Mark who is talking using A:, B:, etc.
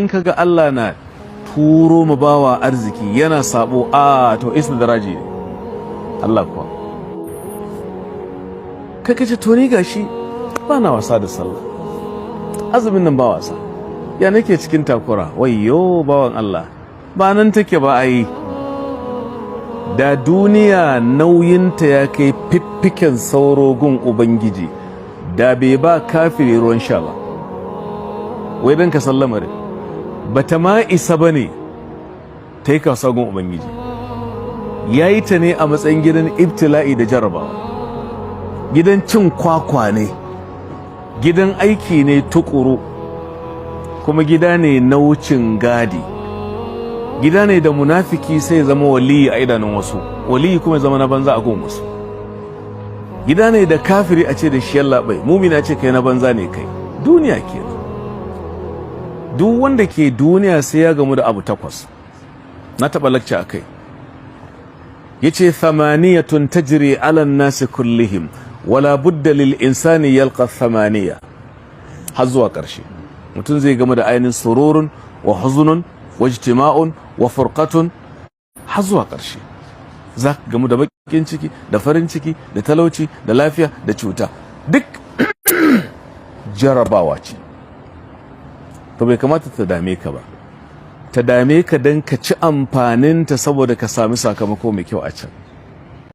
A: in kaga Allah na turo mu bawa arziki yana sabo to istidraji ne Allah kuwa kake ce to ni gashi ba na wasa da sallah azumin nan ba wasa ya nake cikin takura wayyo bawan Allah ba nan take ba ai da duniya nauyinta ya kai fiffiken sauro gun ubangiji da bai ba kafiri ruwan sha ba wai dan ka sallama bata ma isa bane ta yi kasa gun ubangiji yayi ta ne a matsayin gidan ibtila'i da jarabawa gidan cin kwakwa ne gidan aiki ne tukuru kuma gida ne na wucin gadi gida ne da munafiki sai zama waliyi a idanun wasu waliyi kuma zama na banza a gun wasu gida ne da kafiri a ce da shi yallaɓai mumina ce kai na banza ne kai duniya kenan duk wanda ke duniya sai ya gamu da abu 8 na taɓa lakci a kai ya ce 8 tajri ala nasi kullihim wala budda lil insani yalqa 8 har zuwa ƙarshe mutum zai gama da ainihin sururun wa huzunun wa ijtima'un wa furqatun har zuwa ƙarshe za ka gamu da bakin ciki da farin ciki da talauci da lafiya da cuta duk jarabawa ce to bai kamata ta dame ka ba ta dame ka don ka ci amfaninta saboda ka sami sakamako mai kyau a can